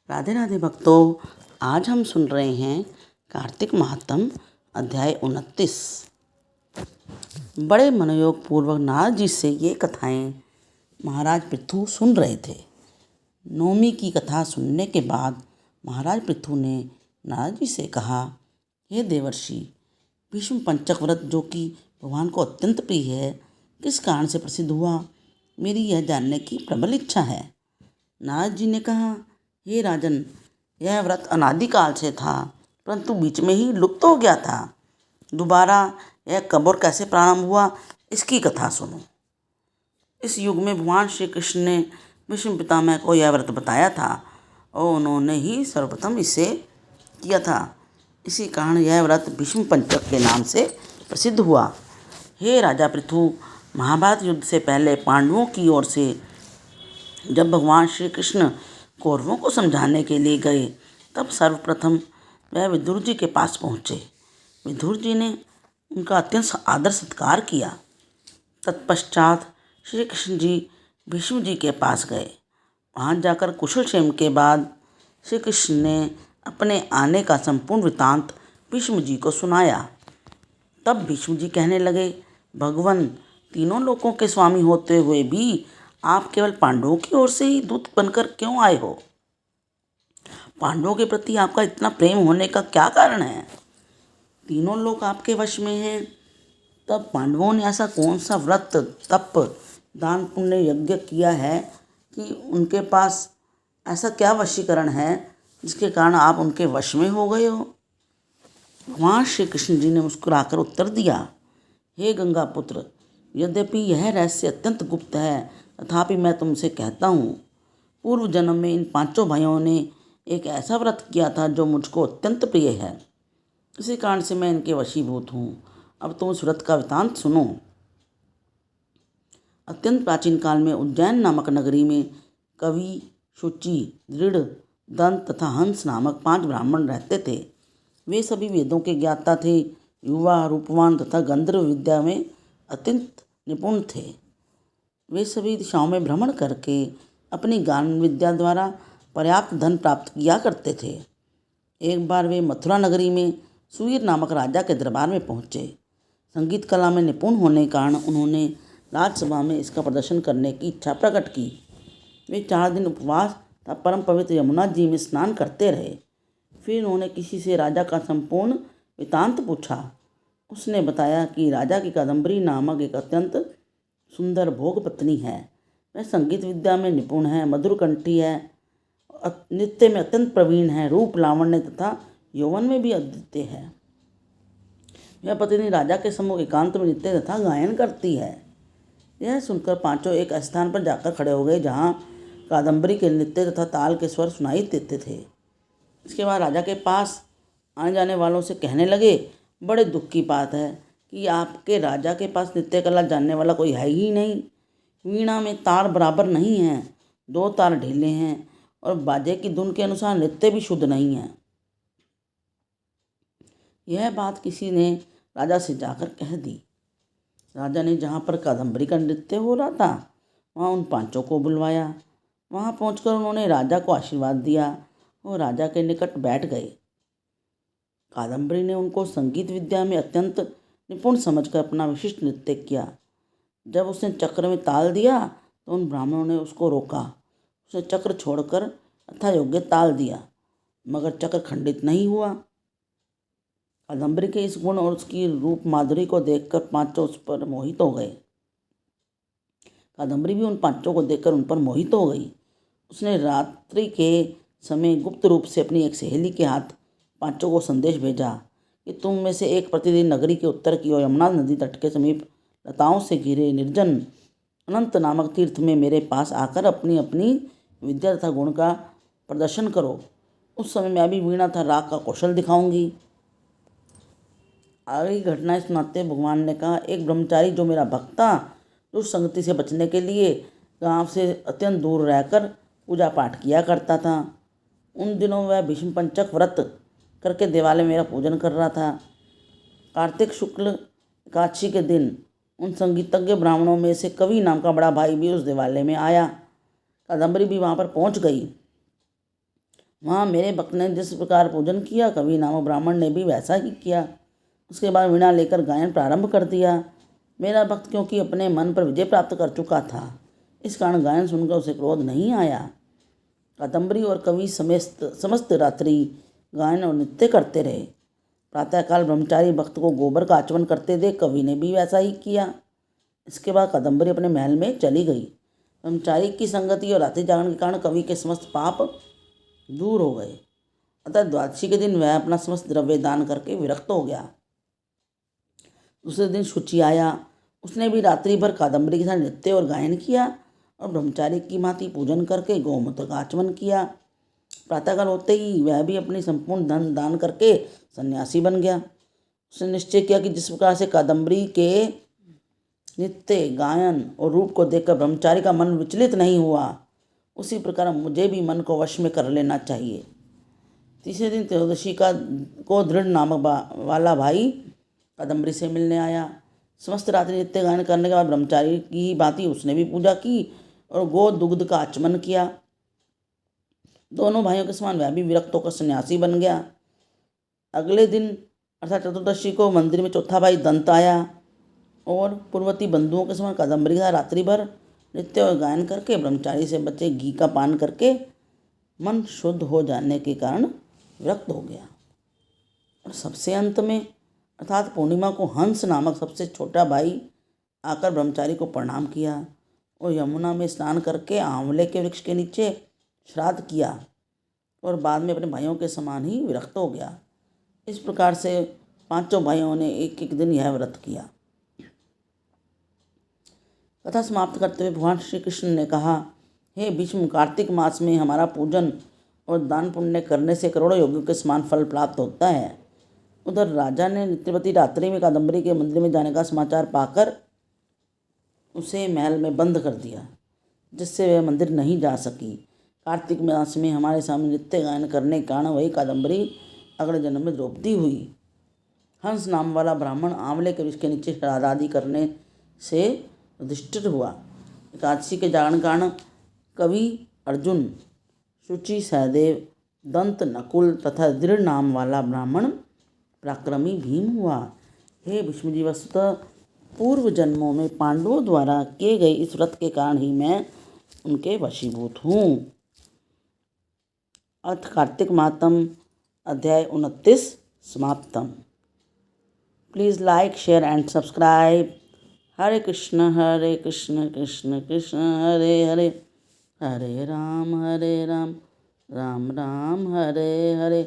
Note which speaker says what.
Speaker 1: राधे राधे भक्तों, आज हम सुन रहे हैं कार्तिक महात्म अध्याय 29। बड़े मनोयोग पूर्वक नारद जी से ये कथाएं महाराज पृथु सुन रहे थे। नवमी की कथा सुनने के बाद महाराज पृथु ने नारद जी से कहा, हे देवर्षि, भीष्म पंचक व्रत जो कि भगवान को अत्यंत प्रिय है, किस कारण से प्रसिद्ध हुआ, मेरी यह जानने की प्रबल इच्छा है। नारद जी ने कहा, हे राजन, यह व्रत अनादिकाल से था, परंतु बीच में ही लुप्त हो गया था। दोबारा यह कब और कैसे प्रारंभ हुआ, इसकी कथा सुनो। इस युग में भगवान श्री कृष्ण ने भीष्म पितामह को यह व्रत बताया था और उन्होंने ही सर्वप्रथम इसे किया था। इसी कारण यह व्रत भीष्म पंचक के नाम से प्रसिद्ध हुआ। हे राजा पृथु, महाभारत युद्ध से पहले पांडवों की ओर से जब भगवान श्री कृष्ण कौरवों को समझाने के लिए गए, तब सर्वप्रथम वह विदुर जी के पास पहुँचे। विदुर जी ने उनका अत्यंत आदर सत्कार किया। तत्पश्चात श्री कृष्ण जी भीष्म जी के पास गए। वहाँ जाकर कुशल क्षेम के बाद श्री कृष्ण ने अपने आने का संपूर्ण वृत्तांत भीष्म जी को सुनाया। तब भीष्म जी कहने लगे, भगवान, तीनों लोकों के स्वामी होते हुए भी आप केवल पांडवों की ओर से ही दूत बनकर क्यों आए हो? पांडवों के प्रति आपका इतना प्रेम होने का क्या कारण है? तीनों लोग आपके वश में हैं, तब पांडवों ने ऐसा कौन सा व्रत, तप, दान, पुण्य, यज्ञ किया है कि उनके पास ऐसा क्या वशीकरण है जिसके कारण आप उनके वश में हो गए हो? भगवान श्री कृष्ण जी ने मुस्कुराकर उत्तर दिया, हे गंगा पुत्र, यद्यपि यह रहस्य अत्यंत गुप्त है, तथापि मैं तुमसे कहता हूँ, पूर्व जन्म में इन पांचों भाइयों ने एक ऐसा व्रत किया था जो मुझको अत्यंत प्रिय है। इसी कारण से मैं इनके वशीभूत हूँ। अब तुम उस व्रत का वृत्तांत सुनो। अत्यंत प्राचीन काल में उज्जैन नामक नगरी में कवि, शुचि, दृढ़, दंत तथा हंस नामक 5 ब्राह्मण रहते थे। वे सभी वेदों के ज्ञाता थे, युवा, रूपवान तथा गंधर्व विद्या में अत्यंत निपुण थे। वे सभी दिशाओं में भ्रमण करके अपनी गान विद्या द्वारा पर्याप्त धन प्राप्त किया करते थे। एक बार वे मथुरा नगरी में सुवीर नामक राजा के दरबार में पहुँचे। संगीत कला में निपुण होने के कारण उन्होंने राजसभा में इसका प्रदर्शन करने की इच्छा प्रकट की। वे 4 दिन उपवास तथा परम पवित्र यमुना जी में स्नान करते रहे। फिर उन्होंने किसी से राजा का संपूर्ण वृत्तांत पूछा। उसने बताया कि राजा की कादम्बरी नामक एक अत्यंत सुंदर भोग पत्नी है। वह संगीत विद्या में निपुण है, मधुरकंठी है, नृत्य में अत्यंत प्रवीण है, रूप, लावण्य तथा यौवन में भी अद्वितीय है। यह पत्नी राजा के सम्मुख एकांत में नृत्य तथा गायन करती है। यह सुनकर पांचों एक स्थान पर जाकर खड़े हो गए जहाँ कादम्बरी के नृत्य तथा ताल के स्वर सुनाई देते थे। इसके बाद राजा के पास आने जाने वालों से कहने लगे, बड़े दुख की बात है कि आपके राजा के पास नृत्य कला जानने वाला कोई है ही नहीं। वीणा में तार बराबर नहीं है, 2 तार ढीले हैं और बाजे की धुन के अनुसार नृत्य भी शुद्ध नहीं है। यह बात किसी ने राजा से जाकर कह दी। राजा ने जहाँ पर कादम्बरी का नृत्य हो रहा था वहाँ उन पांचों को बुलवाया। वहाँ पहुंचकर उन्होंने राजा को आशीर्वाद दिया और राजा के निकट बैठ गए। कादम्बरी ने उनको संगीत विद्या में अत्यंत निपुण समझकर अपना विशिष्ट नृत्य किया। जब उसने चक्र में ताल दिया तो उन ब्राह्मणों ने उसको रोका। उसने चक्र छोड़कर यथा योग्य ताल दिया, मगर चक्र खंडित नहीं हुआ। कादम्बरी के इस गुण और उसकी रूप माधुरी को देखकर पांचों उस पर मोहित हो गए। कादम्बरी भी उन पांचों को देखकर उन पर मोहित हो गई। उसने रात्रि के समय गुप्त रूप से अपनी एक सहेली के हाथ पांचों को संदेश भेजा कि तुम में से एक प्रतिदिन नगरी के उत्तर की ओर यमुना नदी तट के समीप लताओं से घिरे निर्जन अनंत नामक तीर्थ में मेरे पास आकर अपनी अपनी विद्या तथा गुण का प्रदर्शन करो। उस समय मैं भी वीणा तथा राग का कौशल दिखाऊंगी। आगे की घटनाएं सुनाते भगवान ने कहा, एक ब्रह्मचारी जो मेरा भक्त था, दुष्संगति से बचने के लिए गांव से अत्यंत दूर रहकर पूजा पाठ किया करता था। उन दिनों वह भीष्म पंचक व्रत करके देवालय में मेरा पूजन कर रहा था। कार्तिक शुक्ल एकादशी के दिन उन संगीतज्ञ ब्राह्मणों में से कवि नाम का बड़ा भाई भी उस देवालय में आया। कादम्बरी भी वहाँ पर पहुँच गई। वहाँ मेरे भक्त ने जिस प्रकार पूजन किया, कवि नामक ब्राह्मण ने भी वैसा ही किया। उसके बाद वीणा लेकर गायन प्रारंभ कर दिया। मेरा भक्त क्योंकि अपने मन पर विजय प्राप्त कर चुका था, इस कारण गायन सुनकर उसे क्रोध नहीं आया। कादम्बरी और कवि समस्त रात्रि गायन और नृत्य करते रहे। प्रातःकाल ब्रह्मचारी भक्त को गोबर का आचमन करते देख कवि ने भी वैसा ही किया। इसके बाद कादम्बरी अपने महल में चली गई। ब्रह्मचारी की संगति और रात्रि जागरण के कारण कवि के समस्त पाप दूर हो गए। अतः द्वादशी के दिन वह अपना समस्त द्रव्य दान करके विरक्त हो गया। दूसरे दिन शुचि आया। उसने भी रात्रि भर कादम्बरी के साथ नृत्य और गायन किया और ब्रह्मचारी की भांति पूजन करके गौमूत्र का आचमन किया। प्रातःकाल होते ही वह भी अपनी संपूर्ण धन दान करके सन्यासी बन गया। उसने निश्चय किया कि जिस प्रकार से कादम्बरी के नृत्य, गायन और रूप को देखकर ब्रह्मचारी का मन विचलित नहीं हुआ, उसी प्रकार मुझे भी मन को वश में कर लेना चाहिए। तीसरे दिन त्रयोदशी को दृढ़ नामक वाला भाई कादम्बरी से मिलने आया। समस्त रात्रि नृत्य गायन करने के बाद ब्रह्मचारी की भांति उसने भी पूजा की और गो दुग्ध का आचमन किया। दोनों भाइयों के समान वह भी विरक्त होकर सन्यासी बन गया। अगले दिन अर्थात चतुर्दशी को मंदिर में चौथा भाई दंत आया और पूर्ववर्ती बंधुओं के समान कादम्बरी का रात्रि भर नृत्य और गायन करके ब्रह्मचारी से बचे घी का पान करके मन शुद्ध हो जाने के कारण विरक्त हो गया। और सबसे अंत में अर्थात पूर्णिमा को हंस नामक सबसे छोटा भाई आकर ब्रह्मचारी को प्रणाम किया और यमुना में स्नान करके आंवले के वृक्ष के नीचे श्राद्ध किया और बाद में अपने भाइयों के समान ही विरक्त हो गया। इस प्रकार से पांचों भाइयों ने एक एक दिन यह व्रत किया। कथा समाप्त करते हुए भगवान श्री कृष्ण ने कहा, हे भीष्म, कार्तिक मास में हमारा पूजन और दान पुण्य करने से करोड़ों योगियों के समान फल प्राप्त होता है। उधर राजा ने नित्यवती रात्रि में कादम्बरी के मंदिर में जाने का समाचार पाकर उसे महल में बंद कर दिया, जिससे वह मंदिर नहीं जा सकी। कार्तिक मास में हमारे सामने नृत्य गायन करने के कारण वही कादम्बरी अगले जन्म में द्रौपदी हुई। हंस नाम वाला ब्राह्मण आंवले के वृक्ष के नीचे श्राद्ध आदि करने से युधिष्ठिर हुआ। एकादशी के जागरण कारण कवि अर्जुन, शुचि सहदेव, दंत नकुल तथा दृढ़ नाम वाला ब्राह्मण पराक्रमी भीम हुआ। हे भीष्मजी, वस्तुतः पूर्व जन्मों में पांडवों द्वारा किए गए इस व्रत के कारण ही मैं उनके वशीभूत हूँ। अथ कार्तिक मातम अध्याय 29 समाप्तम। Please like, share and subscribe. Hare Krishna Krishna Krishna Hare Hare, Hare Ram Ram Ram Hare Hare.